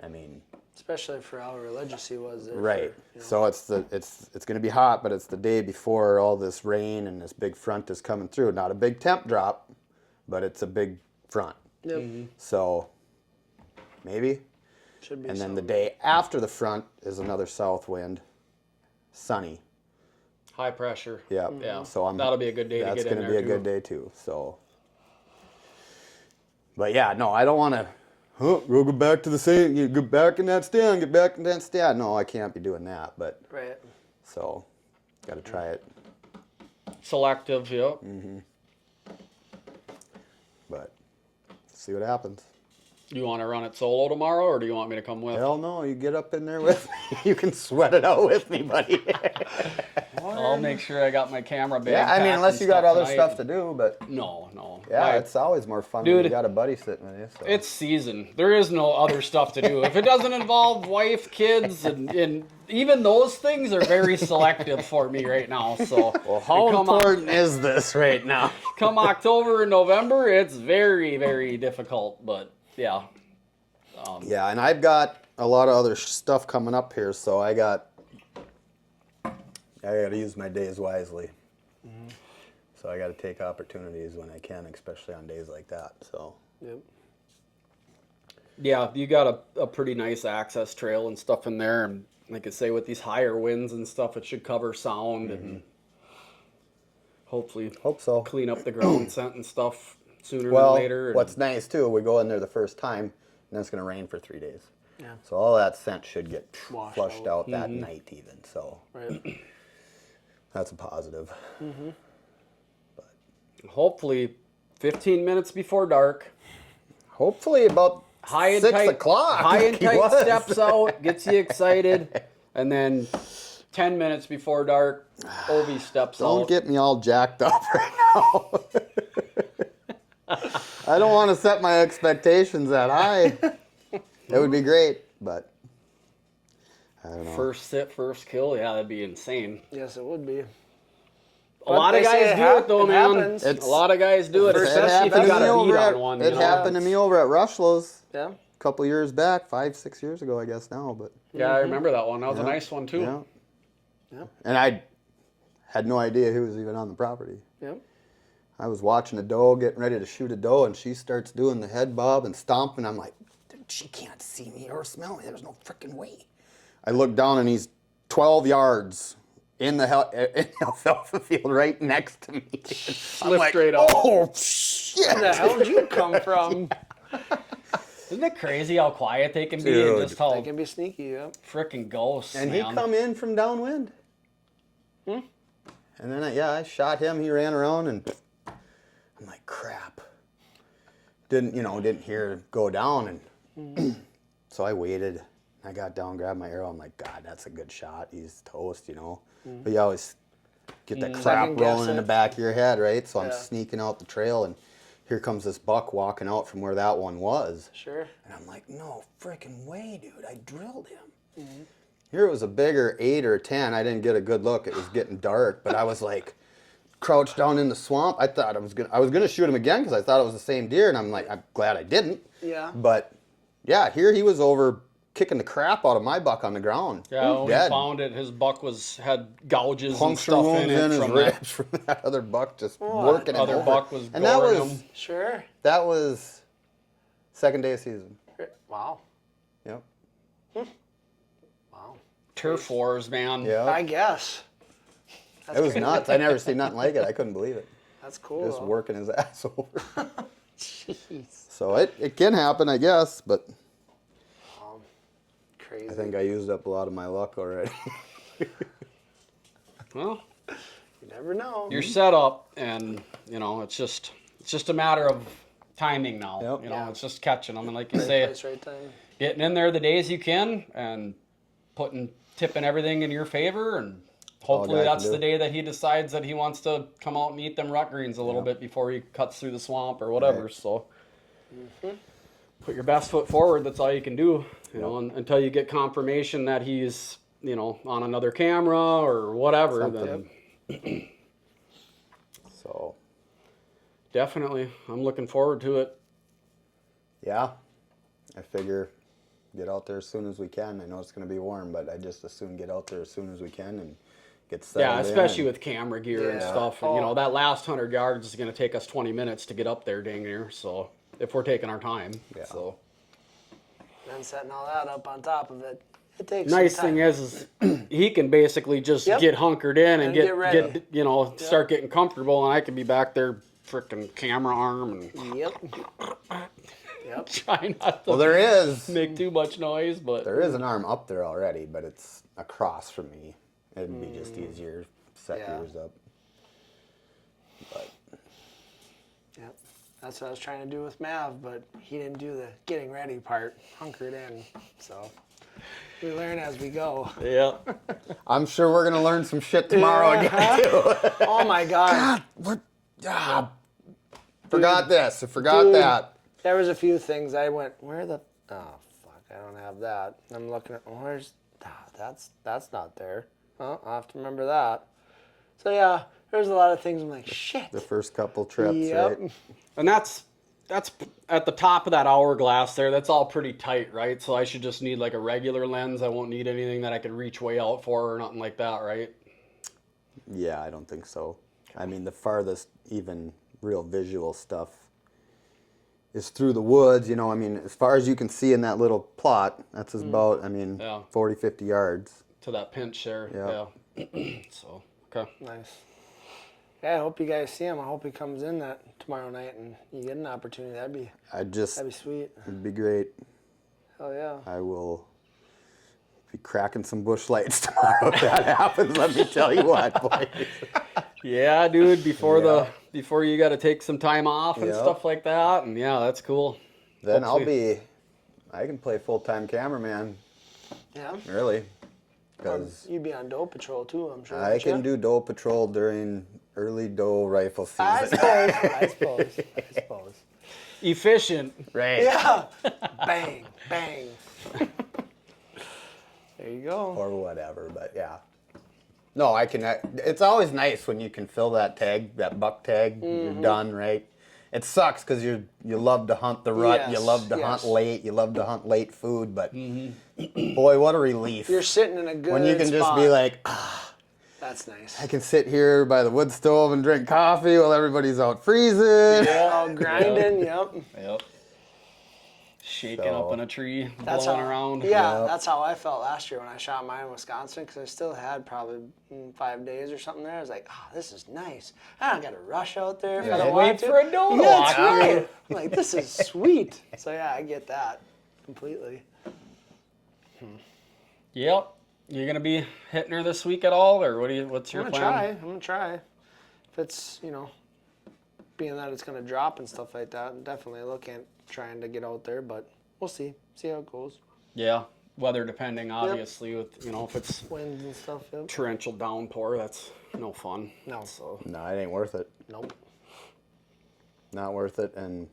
I mean, Especially for how religious he was there. right. For, So it's going to be hot, but it's the day before all this rain and this big front is coming through. Not a big temp drop, but it's a big front. Yep. So maybe. Should be. And then the something. day after the front is another south wind, sunny. High pressure. Yeah. Yeah. So That'll be a good day to That's get in going to there, be a good too. day too. So. But yeah, no, I don't want to. We'll go back to the same. You go back in that stand. Get back in that stand. No, I can't be doing that. But Right. so, got to try it. Selective, yep. But see what happens. You want to run it solo tomorrow, or do you want me to come with? Hell no, you get up in there with me. You can sweat it out with me, buddy. I'll make sure I got my camera bag. Yeah, I mean, packed unless and you got other tonight. stuff to do, but No. yeah, My- it's always more fun when Dude, you got a buddy sitting with you. So. It's season. There is no other stuff to do. If it doesn't involve wife, kids, and even those things are very selective for me right now. So well, how come important is this right now? come October and November, it's very, very difficult. But yeah, Yeah, and I've got a lot of other stuff coming up here, so I got to use my days wisely. So I got to take opportunities when I can, especially on days like that. So Yep. yeah, you got a pretty nice access trail and stuff in there, and like I say, with these higher winds and stuff, it should cover sound and hopefully hope so. clean up the ground scent and stuff sooner Well, than later. And what's nice too, we go in there the first time, and then it's going to rain for 3 days. Yeah. So all that scent should get Washed flushed out. out that night even. So Right. that's a positive. hopefully 15 minutes before dark. Hopefully about High and 6 tight, o'clock. High and like he tight was. steps out, gets you excited, and then 10 minutes before dark, Ovi steps Don't out. get me all jacked up right now. I don't want to set my expectations that high. It would be great, but I don't know. First sit, first kill. Yeah, that'd be insane. Yes, it would be. A lot of they say guys do it though, it man. happens. A lot of guys do it, especially if you got a beat on one. It happened to me over at Rushlow's Yeah. a couple years back, 5-6 years ago, I guess now. But Yeah, I remember that one. That was a nice one too. yeah. Yeah. And I had no idea who was even on the property. Yeah. I was watching a doe, getting ready to shoot a doe, and she starts doing the head bob and stomping. I'm like, she can't see me or smell me. There's no freaking way. I look down, and he's 12 yards in the alfalfa field right next to me. I'm like, straight up. oh, shit. Where the hell did you come from? Isn't it crazy how quiet they can be Dude. and just how They can be sneaky, yeah. freaking ghosts, And man. he come in from downwind. And then, I shot him. He ran around, and I'm like, crap. Didn't hear it go down, and so I waited. I got down, grabbed my arrow. I'm like, God, that's a good shot. He's toast, But you always get that crap Second guess rolling in the it. back of your head, right? So I'm Yeah. sneaking out the trail, and here comes this buck walking out from where that one was. Sure. And I'm like, no freaking way, dude. I drilled him. Here it was a bigger 8 or 10. I didn't get a good look. It was getting dark, but I was like crouched down in the swamp. I thought I was gonna shoot him again because I thought it was the same deer, and I'm like, I'm glad I didn't. Yeah. But yeah, here he was over kicking the crap out of my buck on the ground. Yeah, when we dead. found it, his buck had gouges Puncture and stuff wounds in in it his from ribs from that other buck just working him other over. buck was and that goring was him. Sure. that was second day of season. Wow. Yep. Wow. Turf wars, man. Yeah. I guess. That's It was crazy. nuts. I never seen nothing like it. I couldn't believe it. That's cool. Just though. working his ass over. Jeez. So it can happen, I guess, but Crazy. I think I used up a lot of my luck already. Well, You never know. you're set up, and it's just a matter of timing now. Yep. Yeah. It's just catching them, and like you Right say, place, right time. getting in there the days you can, and tipping everything in your favor, and hopefully guy can that's do. the day that he decides that he wants to come out and eat them rut greens a little bit before he cuts through the swamp or whatever. Right. So put your best foot forward. That's all you can do, until you get confirmation that he's on another camera or whatever. Something. Then So definitely, I'm looking forward to it. yeah, I figure get out there as soon as we can. I know it's going to be warm, but I just as soon get out there as soon as we can and get settled Yeah, in especially and- with camera gear and Yeah. stuff. And, Oh. that last 100 yards is going to take us 20 minutes to get up there, dang near. So if we're taking our time. Yeah. So Then setting all that up on top of it. It takes nice some time. thing is he can basically just Yep. get hunkered in and And get ready. start getting comfortable, and I can be back there freaking camera arm and Yep. Yep. try not to Well, there is make too much noise, but there is an arm up there already, but it's across from me. It'd be just easier set Yeah. yours up. But Yep. That's what I was trying to do with Mav, but he didn't do the getting ready part, hunkered in. So we learn as we go. yeah. I'm sure we're gonna learn some shit tomorrow again too. Oh my God. Forgot this. I forgot Dude. that. There was a few things I went, where the, oh fuck, I don't have that. And I'm looking at, where's, that's not there. Oh, I'll have to remember that. So yeah, there's a lot of things I'm like, shit. The first couple trips, Yep. right? And that's at the top of that hourglass there. That's all pretty tight, right? So I should just need like a regular lens. I won't need anything that I can reach way out for or nothing like that, right? Yeah, I don't think so. I mean, the farthest even real visual stuff is through the woods, I mean, as far as you can see in that little plot, that's about, I mean, Yeah. 40, 50 yards. To that pinch there. Yeah. Yeah. So, okay. Nice. Yeah, I hope you guys see him. I hope he comes in that tomorrow night and you get an opportunity. That'd be It'd sweet. be great. Hell yeah. I will be cracking some bush lights tomorrow if that happens, let me tell you what, boys. Yeah, dude, before you got to take some time off and Yep. stuff like that. And yeah, that's cool. Then Hopefully- I can play full-time cameraman, Yeah. really, because You'd be on doe patrol too, I'm sure. I wouldn't can ya? do doe patrol during early doe rifle season. I suppose. Efficient. Right. Yeah. Bang, bang. There you go. Or whatever, but yeah. No, I can. It's always nice when you can fill that tag, that buck tag. You're done, right? It sucks because you love to hunt the rut. You Yes, love to hunt late. You love to hunt late food. But boy, what a relief! You're sitting in a good when you can just spot. be like, That's nice. I can sit here by the wood stove and drink coffee while everybody's out freezing. All grinding. Yep. Yep. Shaking up in a tree, That's blowing how, around. Yeah, that's how I felt last year when I shot mine in Wisconsin, because I still had probably 5 days or something there. I was like, oh, this is nice. I don't got to rush out there if I don't want Wait to. for a doe to Yeah, walk that's right. through. I'm like, this is sweet. So yeah, I get that completely. Yep. You gonna be hitting her this week at all, or what's your I'm plan? gonna try. If it's, being that it's gonna drop and stuff like that, I'm definitely looking at trying to get out there, but we'll see how it goes. Yeah. Weather depending, obviously, with if it's Winds and stuff. Yep. torrential downpour, that's no fun. No. So No, it ain't worth it. Nope. Not worth it. And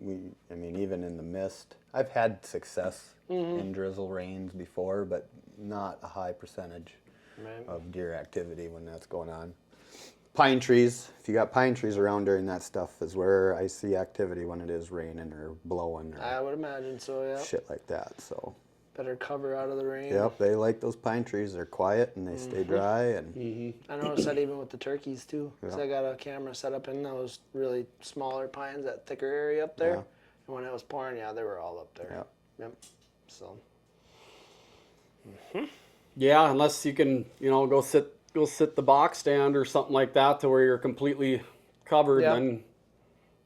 even in the mist, I've had success in drizzle rains before, but not a high percentage of deer activity when that's going on. Pine trees, if you got pine trees around during that stuff, is where I see activity when it is raining or blowing I or would imagine so, yeah. shit like that. So, Better cover out of the rain. yep, they like those pine trees. They're quiet and they stay dry. And I noticed that even with the turkeys too. Because I got a camera set up in those really smaller pines, that thicker area up there. Yeah. And when it was pouring, they were all up there. Yep. Yep. So. yeah, unless you can go sit the box stand or something like that to where you're completely covered, Yep. then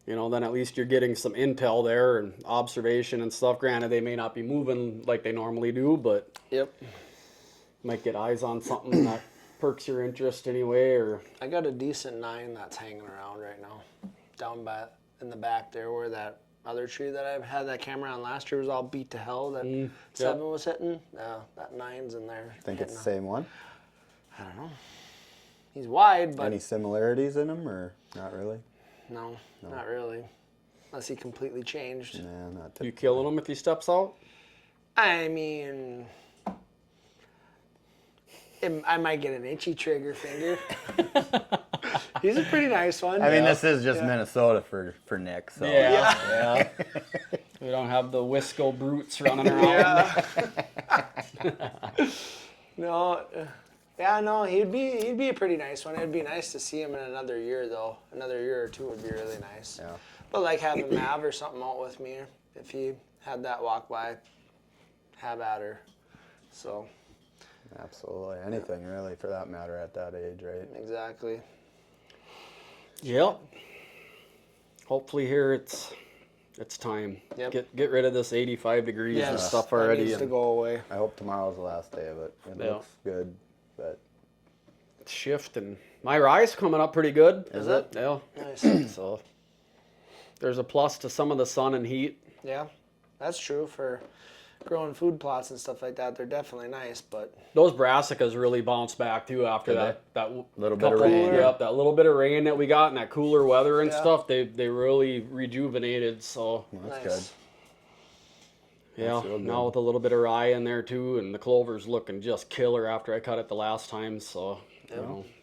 then at least you're getting some intel there and observation and stuff. Granted, they may not be moving like they normally do, but Yep. might get eyes on something that perks your interest anyway. Or I got a decent 9 that's hanging around right now, down in the back there where that other tree that I've had that camera on last year was all beat to hell. That 7 was hitting. That 9's in there. I think it's the hitting same one. I don't know. He's wide, but Any similarities in them or not really? no, not really. Unless he completely changed. Nah, not you killing them if he steps out? I mean, I might get an itchy trigger finger. He's a pretty nice one. I mean, this is just Minnesota for Nick. So Yeah. We don't have the Wisco brutes running around. No. Yeah, no, he'd be a pretty nice one. It'd be nice to see him in another year, though. Another year or two would be really nice. Yeah. But like having Mav or something out with me, if he had that walk by, have at her. So. Absolutely. Anything really for that matter at that age, right? Exactly. Yep. Hopefully here it's time. Yep. Get rid of this 85 degrees and stuff already. That needs to go away. I hope tomorrow's the last day of it. It looks good, but Shift, and my rye's coming up pretty good. Is it? Yeah. Nice. So there's a plus to some of the sun and heat. Yeah, that's true for growing food plots and stuff like that. They're definitely nice, but Those brassicas really bounced back too after Did that Little bit of couple- rain. Yep, that little bit of rain that we got and that cooler weather and Yeah. stuff. They really rejuvenated. So That's nice. yeah, That's real good. now with a little bit of rye in there too, and the clover's looking just killer after I cut it the last time. So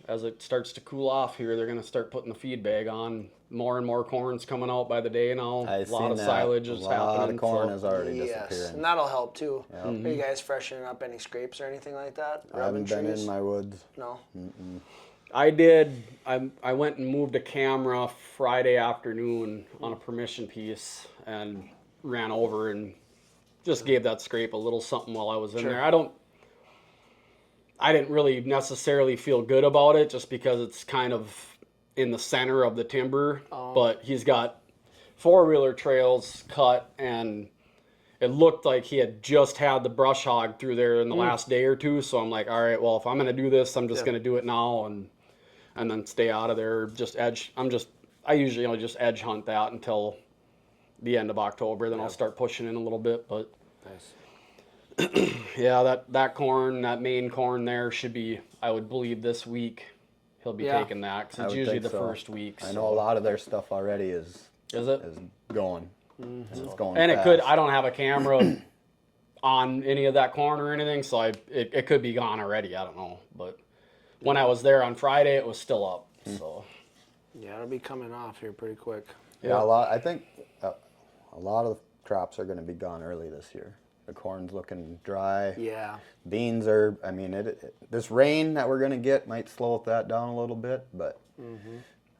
as it starts to cool off here, they're gonna start putting the feed bag on. More and more corn's coming out by the day now. I A lot seen of that. silage is A lot happening. of corn so- is already Yes, disappearing. and that'll help too. Yeah. Are you guys freshening up any scrapes or anything like that? I haven't been trees? in my woods. No. I did. I went and moved a camera Friday afternoon on a permission piece and ran over and just gave that scrape a little something while I was in Sure. there. I didn't really necessarily feel good about it just because it's kind of in the center of the timber, but he's got 4-wheeler trails cut and it looked like he had just had the brush hog through there in the last day or two. So I'm like, all right, well, if I'm going to do this, I'm just going to do it now and then stay out of there. I usually just edge hunt that until the end of October. Then I'll start pushing in a little bit. But Nice. yeah, that corn, that main corn there should be, I would believe this week he'll be Yeah. taking that because I it's would usually think the so. first week. I so- know a lot of their stuff already is Is it? going. And it's going And it fast. could, I don't have a camera on any of that corn or anything, so it could be gone already. I don't know. But when I was there on Friday, it was still up. So Yeah, it'll be coming off here pretty quick. Yeah, I think a lot of the crops are going to be gone early this year. The corn's looking dry. Yeah. Beans are, I mean, this rain that we're going to get might slow that down a little bit, but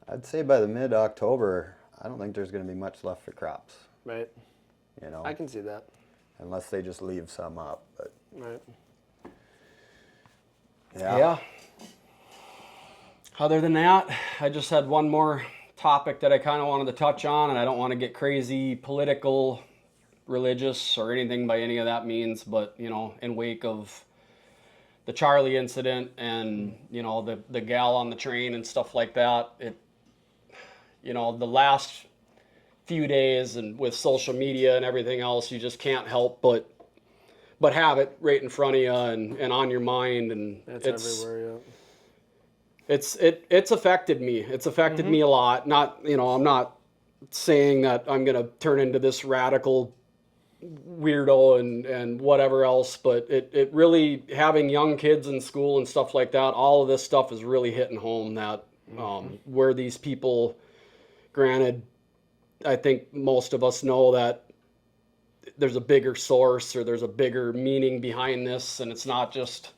I'd say by the mid-October, I don't think there's going to be much left for crops. Right. You know, I can see that. unless they just leave some up. But Right. yeah. Other than that, I just had one more topic that I kind of wanted to touch on, and I don't want to get crazy political, religious, or anything by any of that means, but, you know, in wake of the Charlie incident and, you know, the gal on the train and stuff like that, you know, the last few days and with social media and everything else, you just can't help but have it right in front of you and on your mind, and It's everywhere, yeah. It's affected me. It's affected me a lot. Not, you know, I'm not saying that I'm going to turn into this radical weirdo and whatever else, but it really, having young kids in school and stuff like that, all of this stuff is really hitting home that where these people, granted, I think most of us know that there's a bigger source or there's a bigger meaning behind this, and it's not just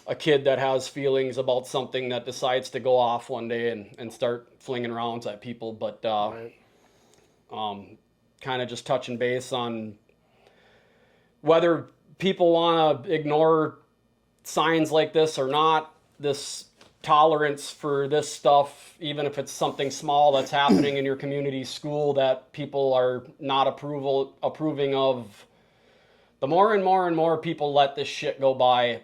a kid that has feelings about something that decides to go off one day and start flinging rounds at people. But kind of just touching base on whether people want to ignore signs like this or not, this tolerance for this stuff, even if it's something small that's happening in your community school that people are not approving of. The more and more and more people let this shit go by,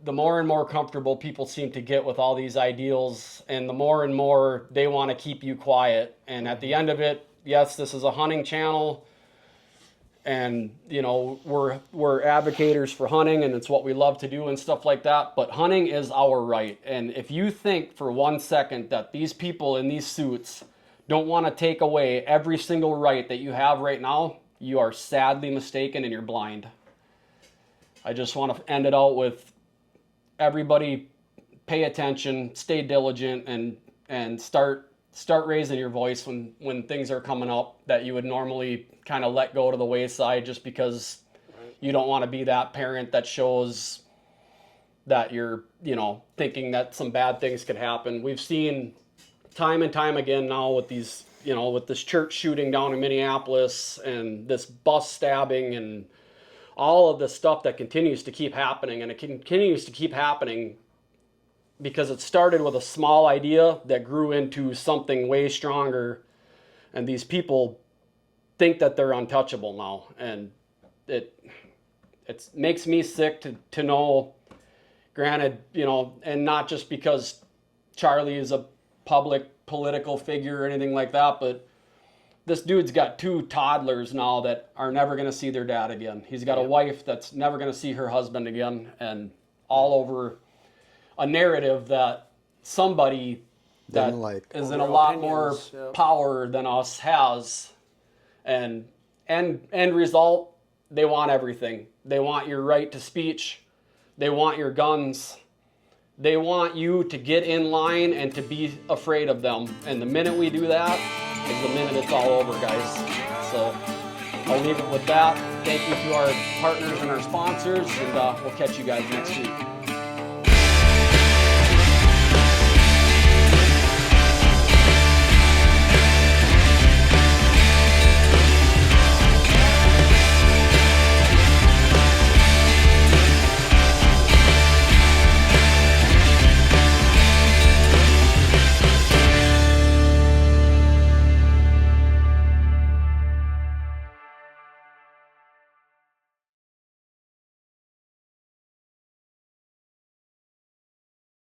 the more and more comfortable people seem to get with all these ideals, and the more and more they want to keep you quiet. And at the end of it, yes, this is a hunting channel, and, you know, we're advocates for hunting, and it's what we love to do and stuff like that, but hunting is our right. And if you think for 1 second that these people in these suits don't want to take away every single right that you have right now, you are sadly mistaken and you're blind. I just want to end it out with everybody pay attention, stay diligent, and start raising your voice when things are coming up that you would normally kind of let go to the wayside just because you don't want to be that parent that shows that you're, you know, thinking that some bad things could happen. We've seen time and time again now with these, you know, with this church shooting down in Minneapolis and this bus stabbing and all of the stuff that continues to keep happening, and it continues to keep happening because it started with a small idea that grew into something way stronger, and these people think that they're untouchable now, and it makes me sick to know, granted, you know, and not just because Charlie is a public political figure or anything like that, but this dude's got 2 toddlers now that are never going to see their dad again. He's got a wife that's never going to see her husband again, and all over a narrative that somebody that is in a lot more power than us has. And end result, they want everything. They want your right to speech. They want your guns. They want you to get in line and to be afraid of them. And the minute we do that is the minute it's all over, guys. So I'll leave it with that. Thank you to our partners and our sponsors, and we'll catch you guys next week.